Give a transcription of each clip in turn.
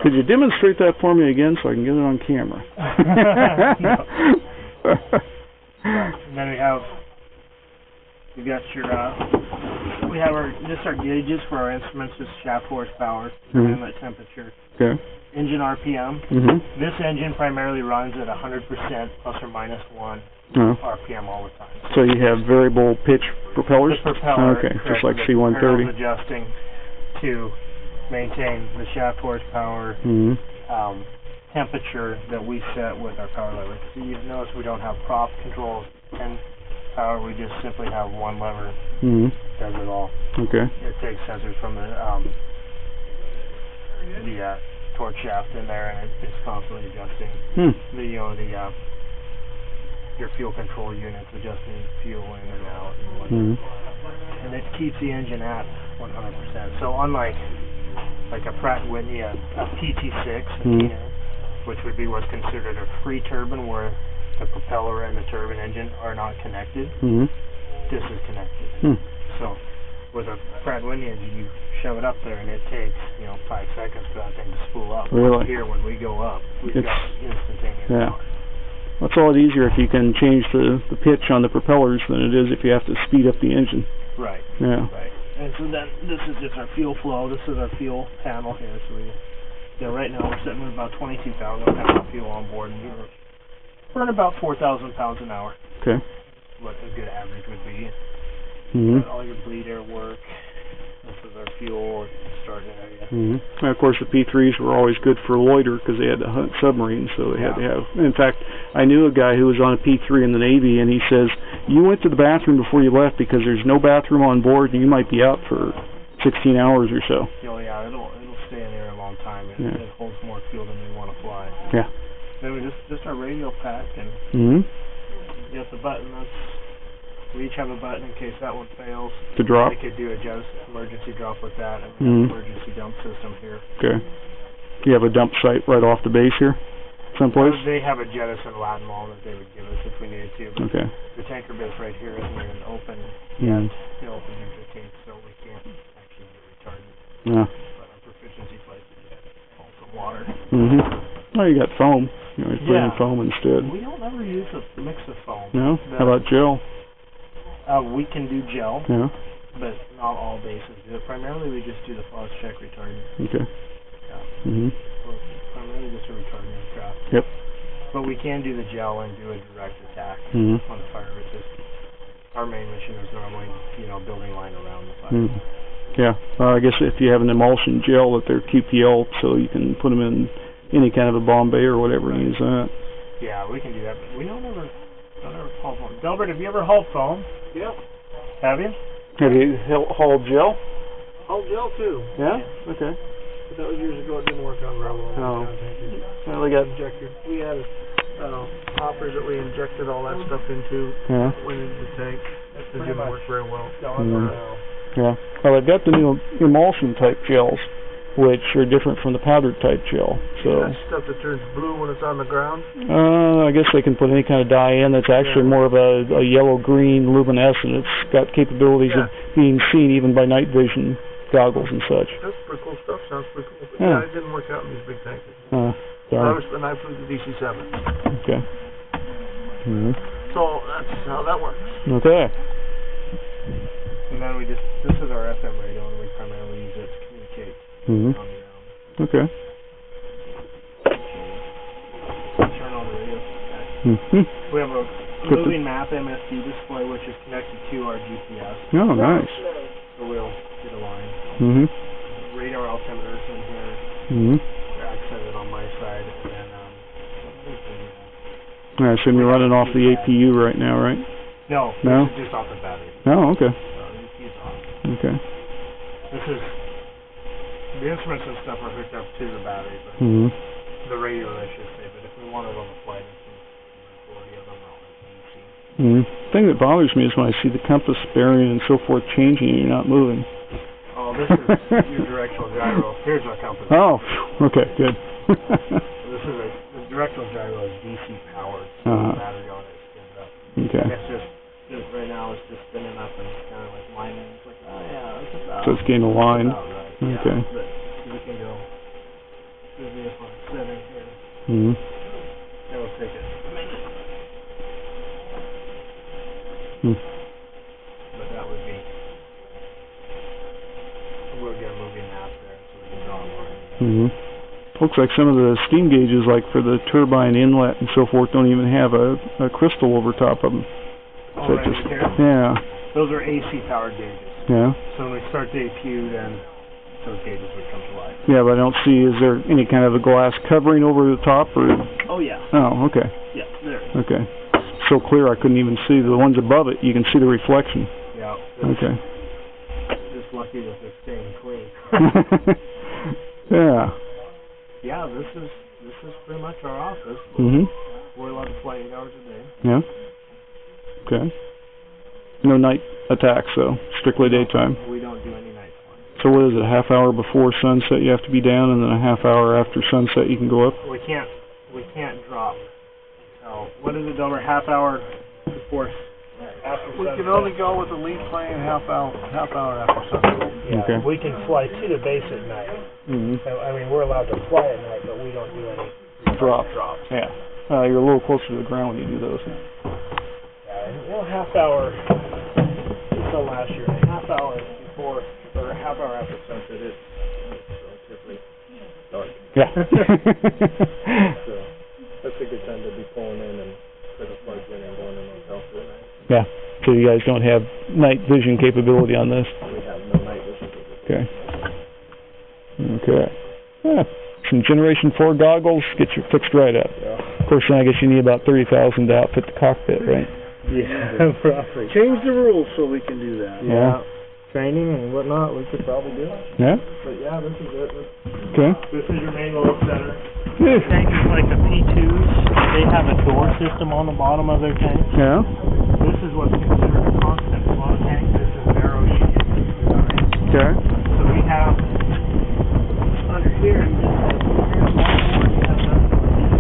Could you demonstrate that for me again so I can get it on camera? And then we got your, we have our gauges for our instruments, just shaft horsepower, inlet temperature, engine RPM. This engine primarily runs at 100% plus or minus 1 RPM all the time. So you have variable pitch propellers? The propeller, okay, just like C-130. Adjusting to maintain the shaft horsepower temperature that we set with our power lever. So you notice we don't have prop controls and power, we just simply have one lever does it all. Okay. It takes sensors from the torque shaft in there, and it's constantly adjusting your fuel control units, adjusting fuel in and out and whatnot. And it keeps the engine at 100%. So unlike like a Pratt & Whitney, a PT6, which would be what's considered a free turbine, where the propeller and the turbine engine are not connected. This is connected. So with a Pratt & Whitney engine, you shove it up there and it takes 5 seconds for that thing to spool up. Really? Here, when we go up, we've got instantaneous power. That's a lot easier if you can change the pitch on the propellers than it is if you have to speed up the engine. Right. Yeah. Right. And so then this is just our fuel flow. This is our fuel panel here. So we, right now we're sitting with about 22,000 pounds of fuel on board, and we burn about 4,000 pounds an hour. Okay. What a good average would be. All your bleed air work. This is our fuel starting area. And of course, the P3s were always good for loiter because they had to hunt submarines, so they had to have. In fact, I knew a guy who was on a P3 in the Navy, and he says, "You went to the bathroom before you left because there's no bathroom on board, and you might be out for 16 hours or so." Oh yeah, it'll stay in there a long time. It holds more fuel than we want to fly. Yeah. Then we just our radio pack, and you have the button. We each have a button in case that one fails. To drop? We could do a emergency drop with that, and we have an emergency dump system here. Okay. Do you have a dump site right off the base here? Someplace? They have a jettison Latin wall that they would give us if we needed to. But the tanker base right here isn't even open yet. It opens in 15th, so we can't actually get retardant. Yeah. But our proficiency place is hold some water. Oh, you got foam. You always put in foam instead. We don't ever use a mix of foam. No? How about gel? We can do gel, but not all bases do it. Primarily, we just do the flaws check retardant. Okay. Primarily just a retardant aircraft. Yep. But we can do the gel and do a direct attack on the fire. It's just our main mission is normally, building line around the fire. Yeah. I guess if you have an emulsion gel that they're QPL, so you can put them in any kind of a bomb bay or whatever and use that. Yeah, we can do that, but we don't ever haul foam. Delbert, have you ever hauled foam? Yep. Have you? Have you hauled gel? Hauled gel too. Yeah? Okay. But that was years ago. It didn't work out very well. Oh. Well, they got injected. We had hoppers that we injected all that stuff into. Went into the tank. It didn't work very well. Yeah. Well, they've got the new emulsion type gels, which are different from the powdered type gel. So that stuff that turns blue when it's on the ground? I guess they can put any kind of dye in that's actually more of a yellow-green luminescent. It's got capabilities of being seen even by night vision goggles and such. That's pretty cool stuff. Sounds pretty cool. But it didn't work out in these big tankers. Sorry. I flew the DC-7. Okay. So that's how that works. Okay. And then this is our FM radio, and we primarily use it to communicate. Okay. Turn on the radio. We have a moving map MSD display which is connected to our GPS. Oh, nice. So we'll get a line. Radar altimeters in here. I set it on my side, and then I assume you're running off the APU right now, right? No. This is just off the battery. Oh, okay. APU's off. Okay. This is the instruments and stuff are hooked up to the battery, but the radio, I should say. But if we wanted on the flight instruments, the majority of them are DC. The thing that bothers me is when I see the compass bearing and so forth changing and you're not moving. Oh, this is your directional gyro. Here's our compass. Oh, okay, good. The directional gyro is DC powered, so the battery on it spins up. Okay. And it's just right now it's just spinning up and it's kind of like lining. It's like, that's about. So it's getting a line. Right. Okay. But we can go. The Mm-hmm. It'll take it a minute. But that would be, we're going to move in half there so we can draw a line. Looks like some of the steam gauges, like for the turbine inlet and so forth, don't even have a crystal over top of them. Oh, So right here? Yeah. Those are AC powered gauges. Yeah. So when we start the APU, then those gauges would come to life. Yeah, but I don't see, is there any kind of a glass covering over the top, or? Oh, yeah. Oh, okay. Yeah, there. Okay. So clear I couldn't even see the ones above it. You can see the reflection. Yeah. Okay. Just lucky that they're staying clean. Yeah. Yeah, this is pretty much our office. We're allowed to fly 8 hours a day. Yeah. Okay. No night attacks, though. Strictly daytime. We don't do any night flying. So what is it? A half hour before sunset you have to be down, and then a half hour after sunset you can go up? We can't drop. So what is it, Delbert? Half hour before after We sunset? can only go with the lead plane half hour after sunset. Yeah, Okay. we can fly to the base at night. So, I mean, we're allowed to fly at night, but we don't do any drops. Yeah. You're a little closer to the ground when you do those. Yeah, and, half hour until last year, half hour before, or a half hour after sunset, it's relatively dark. Yeah. So that's a good time to be pulling in and put a plug in and going in the hotel for the night. Yeah. So you guys don't have night vision capability on this? We have no night vision. Okay. Okay. Yeah. Some Generation 4 goggles, get you fixed right up. Yeah. Of course, then I guess you need about $30,000 to outfit the cockpit, right? Yeah, roughly. Change the rules so we can do that. Yeah. Training and whatnot, we could probably do it. Yeah? But yeah, this is it. Okay. This is your main load center. The tank is like a P2s. They have a door system on the bottom of their tank. Yeah. This is what's considered a constant flow tank. This is an Aero Union. Okay. So we have under here, you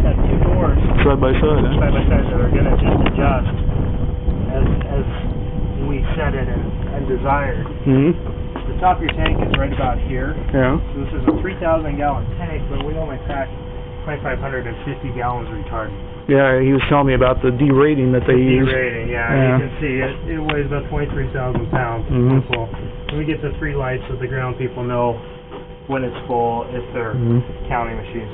have two doors Side by side, huh? side by side that are going to just adjust as we set it and desired. The top of your tank is right about here. Yeah. So this is a 3,000 gallon tank, but we only pack 2,550 gallons retardant. Yeah, he was telling me about the derating that they use. Derating, yeah. You can see it weighs about 23,000 pounds. Full. And we get the 3 lights so the ground people know when it's full, if their counting machine's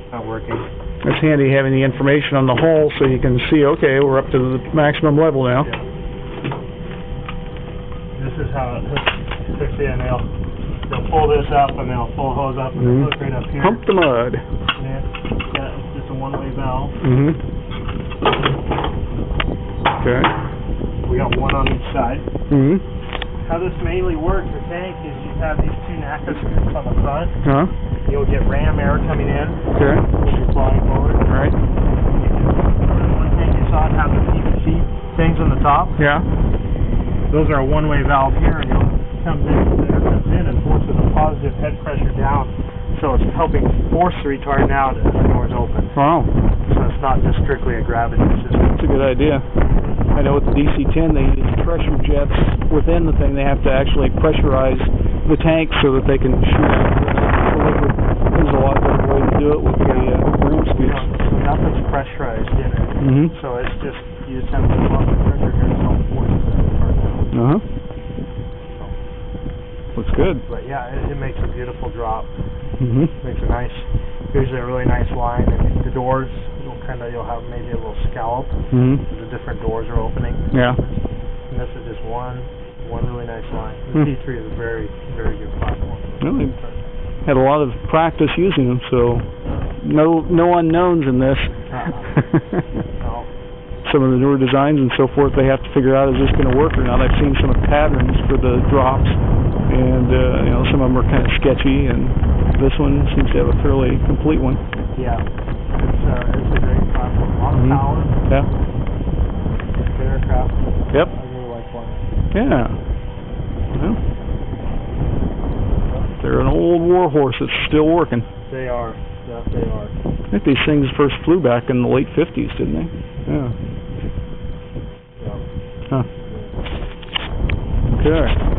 not working. It's handy having the information on the hull so you can see, okay, we're up to the maximum level now. Yeah. This is how it hooks in. They'll pull this up and they'll pull the hose up and they'll hook right up here. Pump the mud. Yeah, it's just a one-way valve. Okay. We got one on each side. How this mainly works, the tank, is you have these 2 NACA screws on the front. You'll get ram air coming in. Okay. As you're flying forward. Right. One tank you saw it have the PVC things on the top. Yeah. Those are a one-way valve here, and it comes in and forces a positive head pressure down. So it's helping force the retardant out as the door's open. Wow. So it's not just strictly a gravity system. That's a good idea. I know with the DC-10 they use pressure jets within the thing. They have to actually pressurize the tank so that they can shoot out the liquid. There's a lot better way to do it with the room speeds. So nothing's pressurized in it. So it's just, you just have to put the pressure here so it forces that retardant out. Looks good. But yeah, it makes a beautiful drop. Makes a nice, usually a really nice line. And the doors, you'll have maybe a little scallop. The different doors are opening. Yeah. And this is just one really nice line. The P3 is a very, very good platform. Really? Had a lot of practice using them, so no unknowns in this. Some of the newer designs and so forth, they have to figure out, is this going to work or not? I've seen some of the patterns for the drops, and some of them are kind of sketchy, and this one seems to have a fairly complete one. Yeah, it's a great platform. A lot of power. Yeah. Good aircraft. Yep. I really like flying. Yeah. Well, they're an old war horse that's still working. They are. Yeah, they are. I think these things first flew back in the late 50s, didn't they? Yeah. Yeah. Huh. Okay.